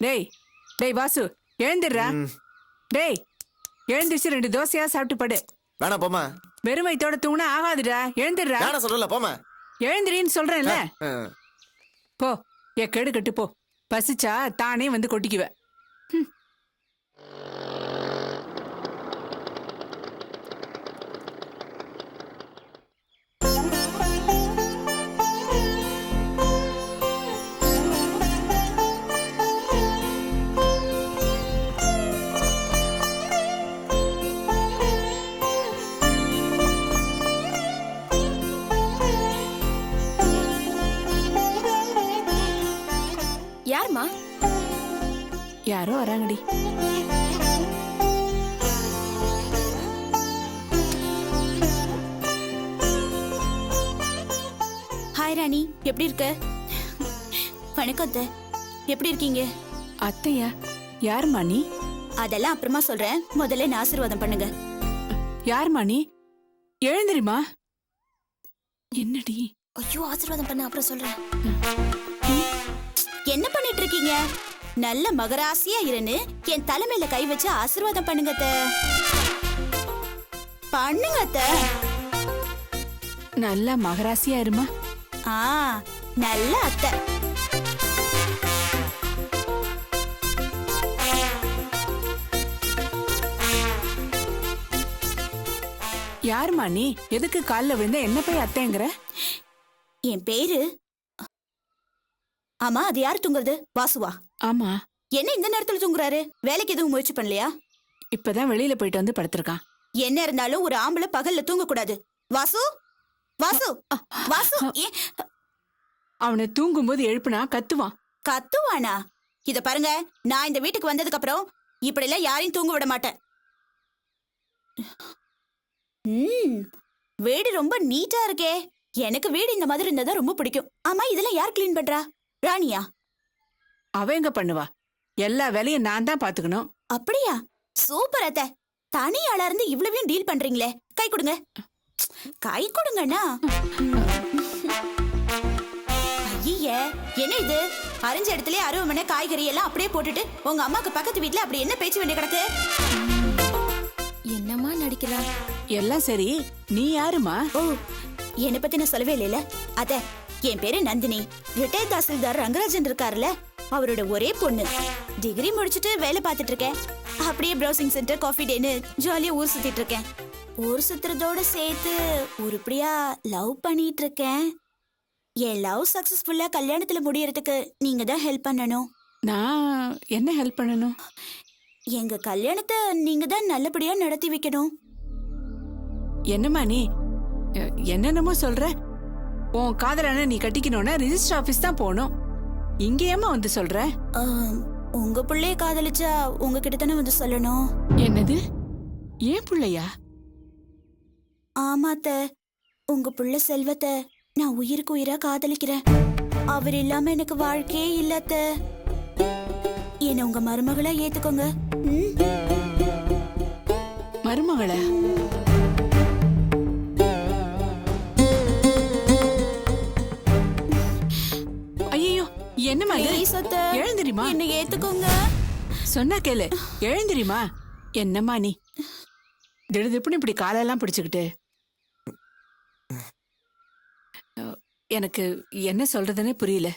டேய் டேய் வாசு எழுந்துடுறா. டேய் எழுந்திருச்சு 2 தோசையா சாப்பிட்டு படு. வேணா போமா. வெறும் வயித்தோட தூங்கினா ஆகாதுடா. எழுந்துடுறா. வேணா சொல்லல போமா. எழுந்திரின்னு சொல்றேன்ல. போ கெடு கட்டு போ. பசிச்சா தானே வந்து கொட்டிக்குவ. யாருமா? யாரோ வராங்கடி. ஹாய் ராணி, எப்படி இருக்க? வணக்கம் அத்தை, எப்படி இருக்கீங்க? அத்தையா? யாருமா நீ? அதெல்லாம் அப்புறமா சொல்றேன், முதல்ல என்ன ஆசீர்வாதம் பண்ணுங்க. யாருமா நீ? எழுந்திரிமா. என்னடி? ஐயோ, ஆசீர்வாதம் பண்ண அப்புறம் சொல்றேன். என்ன பண்ணிட்டு இருக்கீங்க? நல்ல மகராசியா இருன்னு என் தலைமையில கை வச்சு ஆசீர்வாதம் பண்ணுங்க அத்தை. பண்ணுங்க அத்தை. நல்லா மகராசியா இருமா. நல்ல அத்தை. யாருமா நீ? எதுக்கு கால்ல விழுந்த என்ன போய் அத்தைங்கிற? என் பேரு. ஆமா, அது யாரு தூங்குறது? வாசுவா? ஆமா. என்ன இந்த நேரத்துல தூங்குறாரு? வேலைக்கு எதுவும் முயற்சி பண்ணலையா? இப்பதான் வெளியில போயிட்டு வந்து படுத்திருக்கான். என்ன இருந்தாலும் ஒரு ஆம்பளை பகல்ல தூங்க கூடாது. வாசு, வாசு, வாசு. அவனை தூங்கும் போது எழுப்புனா கத்துவான். கத்துவானா? இத பாருங்க, நான் இந்த வீட்டுக்கு வந்ததுக்கு அப்புறம் இப்படி எல்லாம் யாரையும் தூங்க விட மாட்டேன். வீடு ரொம்ப நீட்டா இருக்கே. எனக்கு வீடு இந்த மாதிரி இருந்தா ரொம்ப பிடிக்கும். ஆமா, இதெல்லாம் யார் கிளீன் பண்றா? ராணியா? அவ எங்க பண்ணுவா? எல்லா வேலையும் நான் தான் பாத்துக்கணும். அப்படியா? சூப்பர் அத்தை. தனி ஆளா இருந்து இவ்வளவையும் டீல் பண்றீங்களே. கை கொடுங்க. கை கொடுங்கண்ணா. ஐய, என்ன இது? அரிஞ்ச இடத்துல அருவமனை காய்கறி எல்லாம் அப்படியே போட்டுட்டு உங்க அம்மாக்கு பக்கத்து வீட்டுல அப்படி என்ன பேச்சு வேண்டிய கிடக்கு? என்னம்மா நடிக்கிறா? எல்லாம் சரி, நீ யாருமா? ஓ, என்னை பத்தி நான் சொல்லவே இல்லைல. அத, என் பேரு நந்தினி. ரிட்டையர்ட் தாசில்தார் ரங்கராஜன் இருக்காருல்ல, அவரோட ஒரே பொண்ணு. டிகிரி முடிச்சுட்டு வேலை பார்த்துட்டு இருக்கேன். அப்படியே ப்ரௌசிங் சென்டர், காஃபி டேன்னு ஜாலியா ஊர் சுத்திட்டு இருக்கேன். ஊர் சுத்துறதோட சேர்த்து உருப்படியா லவ் பண்ணிட்டு இருக்கேன். என் லவ் சக்சஸ்ஃபுல்லா கல்யாணத்துல முடியறதுக்கு நீங்க தான் ஹெல்ப் பண்ணணும். நான் என்ன ஹெல்ப் பண்ணணும்? எங்க கல்யாணத்தை நீங்க தான் நல்லபடியா நடத்தி வைக்கணும். என்னம்மா நீ என்னென்னமோ சொல்ற? உன் காதலான நீ கட்டிக்கணும்னா ரிஜிஸ்டர் ஆபீஸ் தான் போகணும். இங்க ஏமா வந்து சொல்ற? உங்க பிள்ளைய காதலிச்சா உங்ககிட்ட தானே வந்து சொல்லணும். என்னது? ஏன் பிள்ளையா? ஆமாத்த, உங்க பிள்ளை செல்வத்தை நான் உயிருக்கு உயிரா காதலிக்கிறேன். அவர் இல்லாம எனக்கு வாழ்க்கையே இல்லத்த. என்ன உங்க மருமகளா ஏத்துக்கோங்க. மருமகளா? ஐயோ, என்னமா இது? எழுந்திரிமா. என்ன ஏத்துக்கோங்க. சொன்னா கேளு, எழுந்திரிமா. என்னம்மா நீ திடுதிப்புன்னு இப்படி காலெல்லாம் பிடிச்சுக்கிட்டு? எனக்கு என்ன சொல்றதுன்னே புரியல.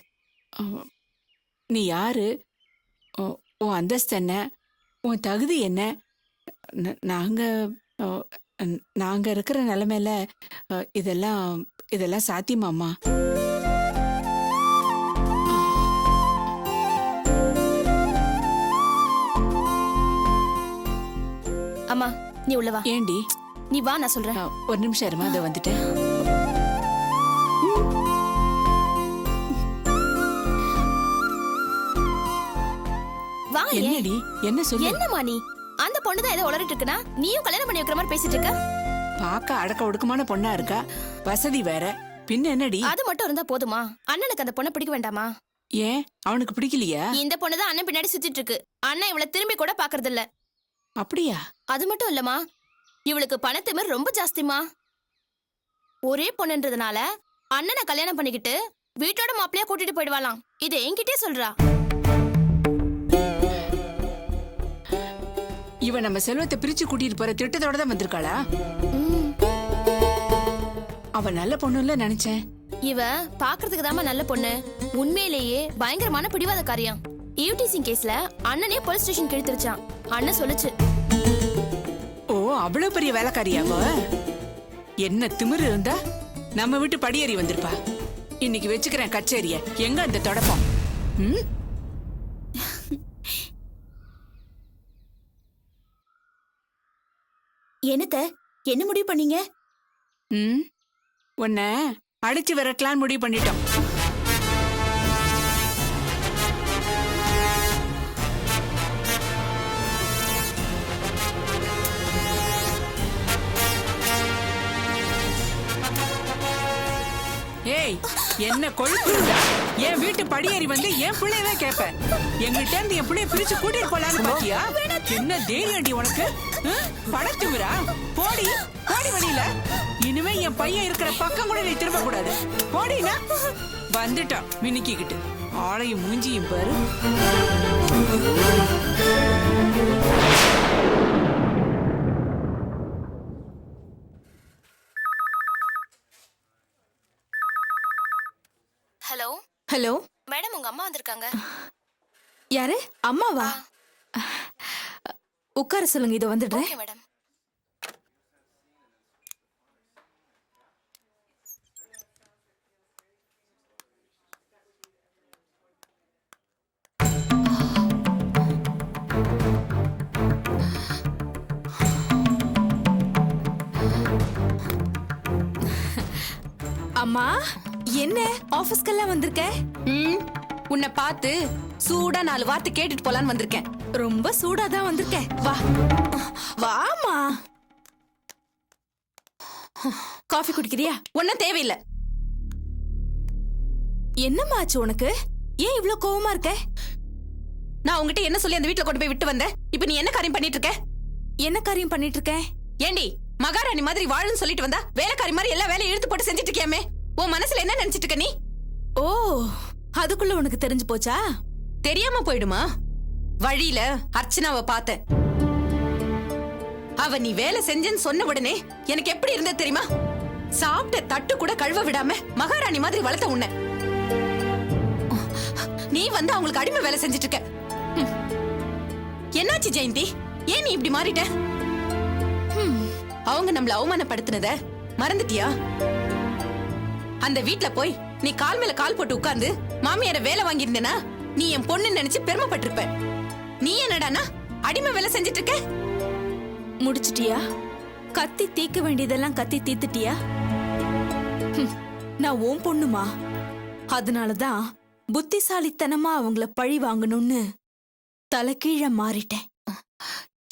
நீ யாரு? உன் அந்தஸ்து என்ன? உன் தகுதி என்ன? நாங்க இருக்கிற நிலைமையில இதெல்லாம் சாத்தியமாம்மா? அம்மா, நீ உள்ள வா. ஏண்டி? நீ வா, நான் சொல்றேன். ஒரு நிமிஷம் இருமா, அதை வந்துட்டேன். வா. என்னடி? என்ன சொல்லு? என்னம்மா நீ? அந்த பொண்ணு தான் ஏதோ உளறிட்டு இருக்கனா? நீயும் கல்யாணம் பண்ணி வைக்கிற மாதிரி பேசிட்டு இருக்க. பாக்க அடக்க ஒடுக்கமான பொண்ணா இருக்கா, வசதி வேற. பின்ன என்னடி? அது மட்டும் இருந்தா போதுமா? அண்ணனுக்கு அந்த பொண்ணை பிடிக்க வேண்டாமா? ஏன், அவனுக்கு பிடிக்கலையா? இந்த பொண்ணு தான் அண்ணன் பின்னாடி சுத்திட்டு இருக்கு. அண்ணன் இவளை திரும்பி கூட பாக்குறது இல்ல. அப்படியா? அது மட்டும் இல்லம்மா, இவளுக்கு பணத்திமிர் ரொம்ப ஜாஸ்திமா. ஒரே பொண்ணுன்றதுனால அண்ணனை கல்யாணம் பண்ணிக்கிட்டு வீட்டோட மாப்பிளையா கூட்டிட்டு போயிடுவாளாம். இது என்கிட்டே சொல்றா. இவ நம்ம செல்வத்தை பிரிச்சு கூட்டிட்டு போற திட்டத்தோட தான் வந்திருக்காளா? அவ நல்ல பொண்ணுல நினைச்சேன். இவ பாக்குறதுக்கு தாமா நல்ல பொண்ணு, உண்மையிலேயே பயங்கரமான பிடிவாதக்காரியம். ஈவ்டீசிங் கேஸ்ல அண்ணனே போலீஸ் ஸ்டேஷன் கிழித்திருச்சான். அண்ணன் சொல்லுச்சு. ஓ, அவ்வளவு பெரிய வேலைக்காரியாவ? என்ன திமிரு இருந்தா நம்ம வீட்டு படியேறி வந்திருப்பா. இன்னைக்கு வச்சுக்கிறேன் கச்சேரிய. எங்க அந்த தொடப்பம்? என்னத்த என்ன முடிவு பண்ணீங்க? உன்னை அடிச்சு விரட்டலான்னு முடிவு பண்ணிட்டோம். ஏய், என்ன கொழுப்புடா? என் வீட்டு படியேறி வந்து என் பிள்ளையவே கேப்ப. எங்கிட்ட இருந்து என் பிள்ளைய பிரிச்சு கூட்டிட்டு போலான்னு பாத்தியா? என்ன தைரியம்டி உனக்கு? படத்துவிரா? போடி போடி வெளியில. இனிமே என் பையன் இருக்கிற பக்கம் கூட நீ திரும்ப கூடாது. போடினா வந்துட்டான் மினுக்கிக்கிட்டு. ஆளையும் மூஞ்சியும் பாரு. ஹலோ ஹலோ மேடம், உங்க அம்மா வந்திருக்காங்க. யாரு? அம்மாவா? உட்கார சொல்லுங்க, இதோ வந்துடுறேன். Okay madam. அம்மா, என்ன ஆபீஸ்க்கெல்லாம் வந்திருக்க? உன்னை பார்த்து சூடா 4 வார்த்தை கேட்டுட்டு போலான்னு வந்திருக்கேன். ரொம்ப சூடா தான் வந்திருக்க. வா வாமா. காஃபி குடிக்கிறியா? ஒன்னும் தேவையில்லை. என்னம்மா ஆச்சு உனக்கு? ஏன் இவ்ளோ கோவமா இருக்க? நான் உங்ககிட்ட என்ன சொல்லி அந்த வீட்டுல கொண்டு போய் விட்டு வந்தேன். இப்ப நீ என்ன காரியம் பண்ணிட்டு இருக்க? என்ன காரியம் பண்ணிட்டு இருக்க? ஏண்டி, மகாராணி மாதிரி வாழுன்னு சொல்லிட்டு வந்தா வேலைக்காரி மாதிரி எல்லா வேலையும் இழுத்து போட்டு செஞ்சுட்டு இருக்கியாமே. உன் மனசுல என்ன நினைச்சிட்டு இருக்க நீ? ஓ, அதுக்குள்ள உனக்கு தெரிஞ்சு போச்சா? தெரியாம போயிடுமா? வழியில அர்ச்சனாவை பார்த்தேன். அவ நீ வேலை செஞ்சேன்னு சொன்ன உடனே எனக்கு எப்படி இருந்தது தெரியுமா? சாப்பிட்ட தட்டு கூட கழுவ விடாம மகாராணி மாதிரி வளர்த்த உன்னை. நீ வந்து அவங்களுக்கு அடிமை வேலை செஞ்சுட்டு இருக்க. என்னாச்சு ஜெயந்தி? ஏன் நீ இப்படி மாறிட்ட? அவங்க நம்மள அவமானப்படுத்தினத மறந்துட்டியா? அந்த வீட்ல போய் நீ கால் மேல கால் போட்டு உட்கார்ந்து மாமியார வேலை வாங்கியிருந்தேனா நீ என் பொண்ணு நினைச்சு பெருமைப்பட்டிருப்ப. நீ என்னடானா அடிமை வேலை செஞ்சுட்டு இருக்க? முடிச்சிட்டியா? கத்தி தீக்க வேண்டியதெல்லாம் கத்தி தீத்துட்டியா? நான் உன் பொண்ணுமா, அதனாலதான் புத்திசாலித்தனமா அவங்கள பழி வாங்கணும்னு தலைகீழ மாறிட்டேன்.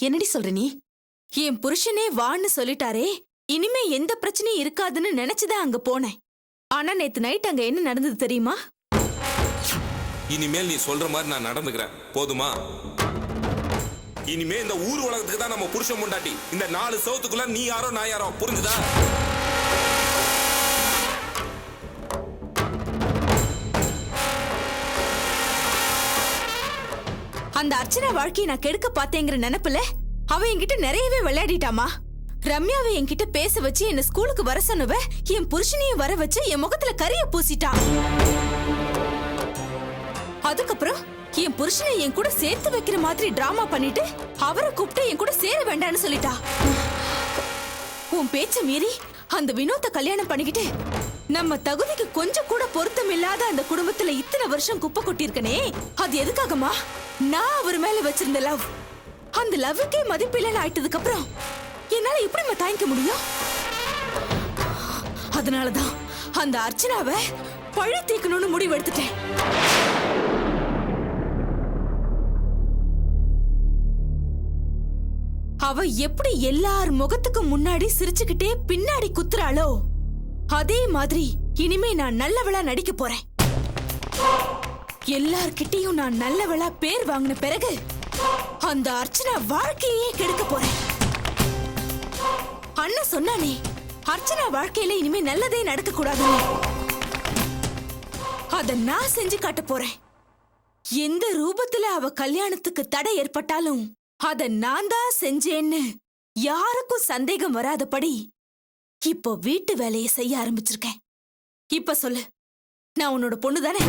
என்னடி சொல்ற நீ? என் புருஷனே வான்னு சொல்லிட்டாரே, இனிமே எந்த பிரச்சனையும் இருக்காதுன்னு நினைச்சுதான் அங்க போனேன். ஆனா நேத்து நைட் அங்க என்ன நடந்தது தெரியுமா? இனிமேல் நீ சொல்ற மாதிரி நான் நடந்துக்கிறேன், போதுமா? இனிமே இந்த ஊர் உலகத்துக்கு தான் நம்ம புருஷன் முண்டாட்டி. இந்த 4 சவுத்துக்குள்ள நீ யாரோ நான் யாரோ, புரிஞ்சுதா? அந்த அர்ச்சனா வாழ்க்கையை நான் கெடுக்க பார்த்தேங்கிற நினைப்புல அவ என்கிட்ட நிறையவே விளையாடிட்டாமா. ரம்யாவை என்கிட்ட பேச வச்சு என்ன ஸ்கூலுக்கு வர சொன்னவ என் புருஷனையும் வர வச்சு என் முகத்துல கரிய பூசிட்டா. அதுக்கப்புறம் என் புருஷனை என் கூட சேர்த்து வைக்கிற மாதிரி டிராமா பண்ணிட்டு அவரை கூப்பிட்டு என் கூட சேர வேண்டான்னு சொல்லிட்டா. உன் பேச்ச மீறி அந்த வினோத்தை கல்யாணம் பண்ணிக்கிட்டு நம்ம தகுதிக்கு கொஞ்சம் கூட பொருத்தம் இல்லாத அந்த குடும்பத்துல இத்தனை வருஷம் குப்பை கொட்டிருக்கனே, அது எதுக்காகமா? நான் அவர் மேல வச்சிருந்த லவ், அந்த லவ்வுக்கே மதிப்பில்லைன்னு ஆயிட்டதுக்கு அப்புறம் என்னால எப்படி தாங்கிக்க முடியும்? அதனாலதான் அந்த அர்ச்சனாவை பழி தீக்கணும்னு முடிவு எடுத்துட்டேன். அவ எப்படி எல்லார் முகத்துக்கு முன்னாடி சிரிச்சுக்கிட்டே பின்னாடி குத்துறாளோ அதே மாதிரி இனிமே நான் நல்லவளா நடிக்க போறேன். எல்லார்கிட்டயும் நான் நல்லவளா பேர் வாங்கின பிறகு அந்த அர்ச்சனா வாழ்க்கையே கெடுக்க போறேன். அண்ணன் சொன்னானே, அர்ச்சனா வாழ்க்கையில இனிமே நல்லதே நடக்க கூடாதுன்னு. அத நான் செஞ்சு காட்ட போறேன். எந்த ரூபத்துல அவ கல்யாணத்துக்கு தடை ஏற்பட்டாலும் அத நான் தான் செஞ்சேன்னு யாருக்கும் சந்தேகம் வராதபடி இப்போ வீட்டு வேலையை செய்ய ஆரம்பிச்சிருக்கேன். இப்ப சொல்லு, நான் உன்னோட பொண்ணு தானே?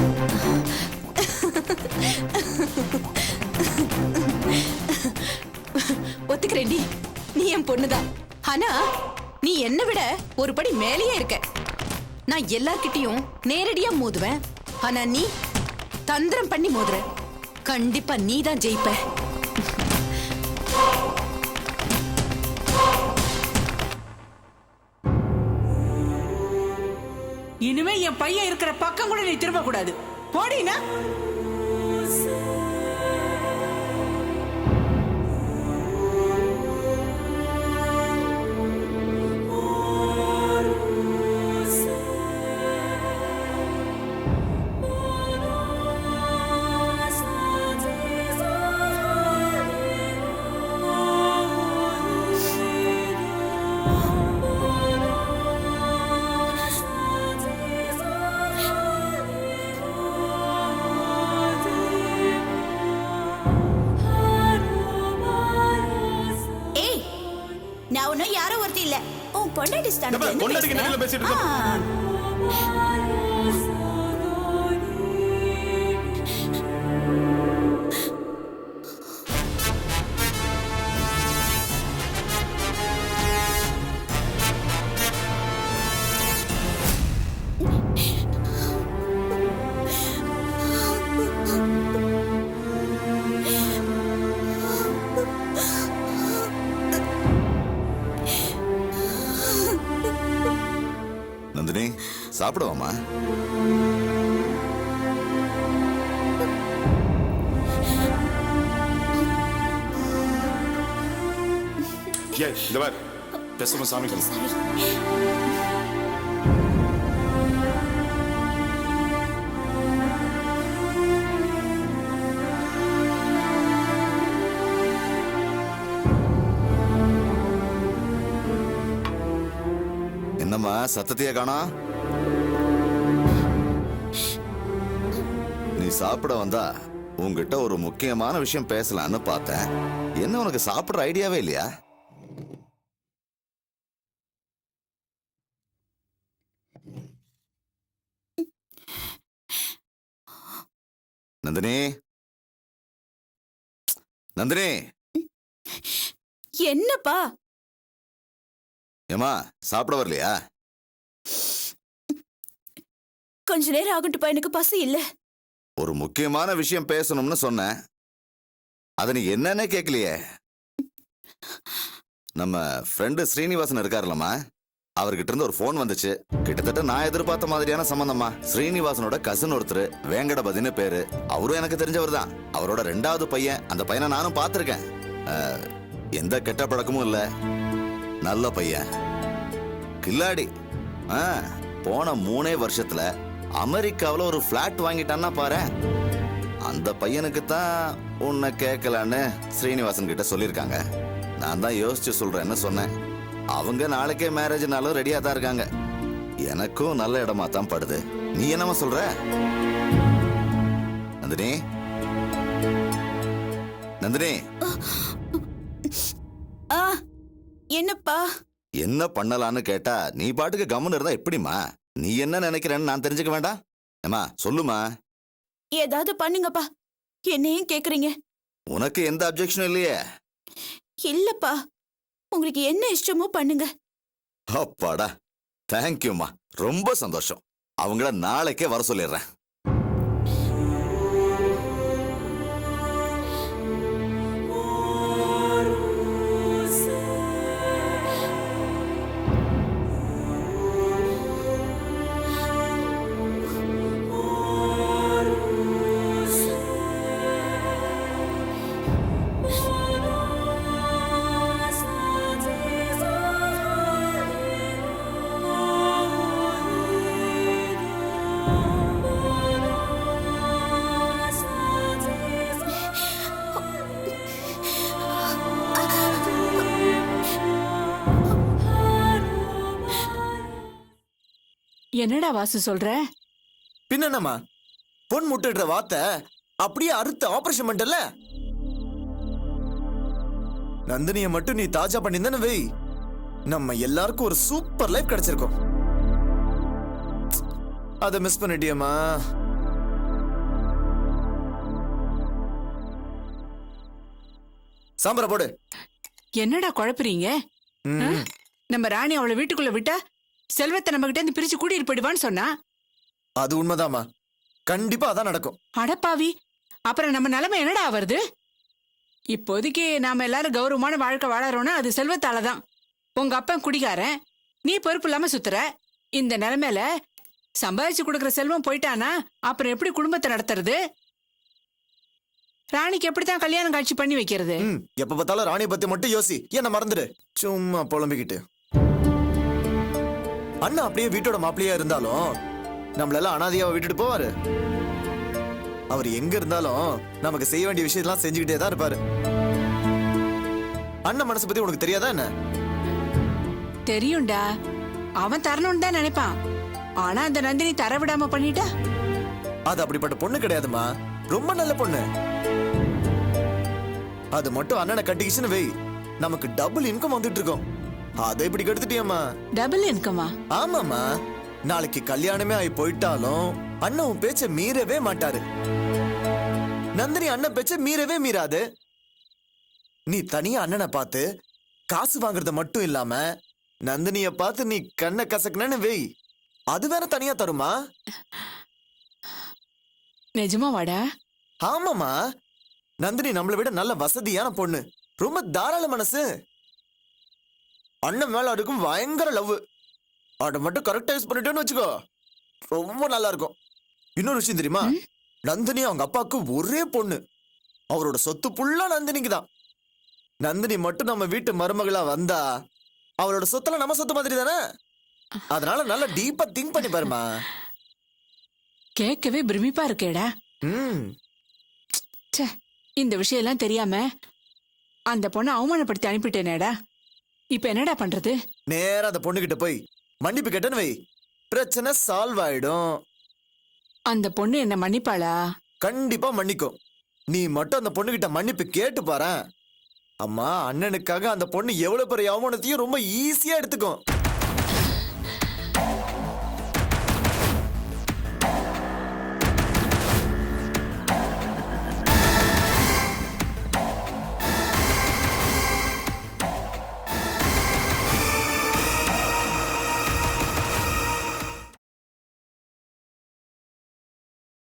ஒத்துக்கிறேன்டி, நீ என் பொண்ணுதான். ஆனா நீ என்னை விட ஒரு படி மேலேயே இருக்க. நான் எல்லார்கிட்டயும் நேரடியா மோதுவேன், ஆனா நீ தந்திரம் பண்ணி மோதுற. கண்டிப்பா நீ தான் ஜெயிப்ப. இனிமே என் பையன் இருக்கிற பக்கம் கூட நீ திரும்ப கூடாது. போடினா நான் ஒன்னும் யாரோ ஒருத்தி இல்ல, உன் பொண்டாட்டி ஸ்தானத்துல இருந்து பொண்டாட்டிக்கு பேசுறேன். நேர்ல பேசிட்டு இருக்கோம். நந்தினி, சாப்பிடுவாமா? ஏய், இந்த பார், பேசாம சாமி கும்பிடு. என்னம்மா சத்தத்தையே காணோம்? நீ சாப்பிட வந்தா உன்கிட்ட ஒரு முக்கியமான விஷயம் பேசலான்னு பார்த்தேன். என்ன உனக்கு சாப்பிடுற ஐடியாவே இல்லையா? நந்தினி, நந்தினி, என்னப்பா? ஏமா சாப்பிட வரலையா? கொஞ்ச நேரம் ஆகட்டுப்பா, எனக்கு பசி இல்ல. ஒரு முக்கியமான விஷயம் பேசணும்னு சொன்னேன். அத நீ என்னன்னே கேட்கலையே. நம்ம ஃப்ரெண்டு ஸ்ரீனிவாசன் இருக்காருலம்மா, அவர்கிட்ட இருந்து ஒரு ஃபோன் வந்துச்சு. கிட்டத்தட்ட நான் எதிர்பார்த்த மாதிரியான சம்பந்தம்மா. ஸ்ரீனிவாசனோட கசின் ஒருத்தர், வேங்கடபதினு பேரு. அவரும் எனக்கு தெரிஞ்சவர் தான். அவரோட 2வது பையன். அந்த பையனை நானும் பார்த்திருக்கேன். எந்த கெட்ட பழக்கமும் இல்ல, நல்ல பையன், கில்லாடி. போன 3 வருஷத்துல அமெரிக்காவில் ஒரு பிளாட் வாங்கிட்டான்னா பாரு. அந்த பையனுக்கு தான் உன்னை கேட்கலான்னு ஸ்ரீனிவாசன் கிட்ட சொல்லியிருக்காங்க. நான் தான் யோசிச்சு சொல்றேன்னு சொன்னேன். அவங்க நாளைக்கே மேரேஜ்னாலும் ரெடியா தான் இருக்காங்க. எனக்கும் நல்ல இடமா தான் படுது. நீ என்னமா சொல்ற நந்தினி? நந்தினி, என்னப்பா? என்ன பண்ணலான்னு கேட்டா நீ பாட்டுக்கு கம்முன்னு இருந்தா எப்படிமா? நீ என்ன நினைக்கிறேன்னு நான் தெரிஞ்சுக்க வேண்டாம்? ஏமா சொல்லுமா. ஏதாவது பண்ணுங்கப்பா, என்னையும் கேக்குறீங்க. உனக்கு எந்த அப்ஜெக்ஷனும் இல்லையே? இல்லப்பா, உங்களுக்கு என்ன இஷ்டமோ பண்ணுங்க. அப்பாடா, தேங்க்யூமா, ரொம்ப சந்தோஷம். அவங்கள நாளைக்கே வர சொல்லிடுறேன். என்னடா வாசு சொல்ற? பின்னமா பொன் முட்டுற வார்த்தை அப்படியே அறுத்து ஆபரேஷன் பண்ணல. நந்தினிய மட்டும் நீ தாஜா பண்ணிருந்தேன்னு வை, நம்ம எல்லாருக்கும் ஒரு சூப்பர் லைஃப் கிடைச்சிருக்கும். அதை மிஸ் பண்ணிட்டியம்மா. சாம்பார போடு. என்னடா குழப்புறீங்க? நம்ம ராணி அவளை வீட்டுக்குள்ள விட்டா செல்வத்தை நம்ம கிட்ட இருந்து பிரிச்சு கூட்டிட்டு போயிடுவான்னு சொன்னா. அது உண்மைதாம்மா, கண்டிப்பா அதான் நடக்கும். அடப்பாவி, அப்புறம் நம்ம நிலைமை என்னடா வருது? இப்போதைக்கு நாம எல்லாரும் கௌரவமான வாழ்க்கை வாழறோம்னா அது செல்வத்தாலதான். உங்க அப்பன் குடிகாரன், நீ பொறுப்பு இல்லாம சுத்துற. இந்த நிலைமையில சம்பாதிச்சு கொடுக்கற செல்வம் போயிட்டானா அப்புறம் எப்படி குடும்பத்தை நடத்துறது? ராணிக்கு எப்படித்தான் கல்யாணம் காட்சி பண்ணி வைக்கிறது? எப்ப பார்த்தாலும் ராணியை பத்தி மட்டும் யோசி, என்ன மறந்துடு. சும்மா புலம்பிக்கிட்டு. அண்ணா அப்படியே வீட்டோட மாப்பிள்ளையா இருந்தாலும் நம்மளெல்லாம் அனாதையாவை விட்டுட்டு போவாரு. அவர் எங்க இருந்தாலும் நமக்கு செய்ய வேண்டிய விஷயத்தெல்லாம் செஞ்சுக்கிட்டே தான் இருப்பாரு. அண்ணன் மனசு பத்தி உனக்கு தெரியாதா என்ன? தெரியும்டா, அவன் தரணும்னு தான் நினைப்பான். ஆனா அந்த நந்தினி தர விடாம பண்ணிட்டா. அது அப்படிப்பட்ட பொண்ணு கிடையாதுமா, ரொம்ப நல்ல பொண்ணு. அது மட்டும் அண்ணனை கட்டிக்கிச்சுன்னு வை, நமக்கு டபுள் இன்கம் வந்துட்டு இருக்கோம். அதை இப்படி கெடுத்துட்டியம்மா. டபுள் இன்கமா? ஆமாமா, நாளைக்கு கல்யாணமே ஆகி போயிட்டாலும் அண்ணன் உன் பேச்ச மீறவே மாட்டாரு. நந்தினி அண்ணன் பேச்ச மீறவே மீறாது. நீ தனியா அண்ணனை பார்த்து காசு வாங்குறத மட்டும் இல்லாம நந்தினிய பார்த்து நீ கண்ணை கசக்குனன்னு வை, அது வேற தனியா தருமா? நிஜமா வாடா? ஆமாமா, நந்தினி நம்மளை விட நல்ல வசதியான பொண்ணு, ரொம்ப தாராள மனசு. அண்ணன் மேல இருக்கும் பயங்கர லவ். அதை மட்டும் கரெக்டா யூஸ் பண்ணிட்டேன்னு வச்சுக்கோ, ரொம்ப நல்லா இருக்கும். இன்னொரு விஷயம் தெரியுமா, நந்தினி அவங்க அப்பாவுக்கு ஒரே பொண்ணு, அவரோட சொத்து ஃபுல்லா நந்தினிக்கு தான். நந்தினி மட்டும் நம்ம வீட்டு மருமகளா வந்தா அவரோட சொத்தெல்லாம் நம்ம சொத்து மாதிரி தானே. அதனால நல்லா டீப்பா திங்க் பண்ணி பாருமா. கேட்கவே பிரமிப்பா இருக்கேடா. ச்சே, இந்த விஷயம் எல்லாம் தெரியாம அந்த பொண்ணை அவமானப்படுத்தி அனுப்பிட்டேனேடா. இப்ப என்னடா பண்றது? நேரா அந்த பொண்ணுகிட்ட போய் மன்னிப்பு கேட்டேன்னு வை, பிரச்சனை சால்வ் ஆயிடும். அந்த பொண்ணு என்ன மன்னிப்பாளா? கண்டிப்பா மன்னிக்கும். நீ மட்டும் அந்த பொண்ணுகிட்ட மன்னிப்பு கேட்டு பாரு. அம்மா, அண்ணனுக்காக அந்த பொண்ணு எவ்வளவு பெரிய அவமானத்தையும் ரொம்ப ஈஸியா எடுத்துக்கும்.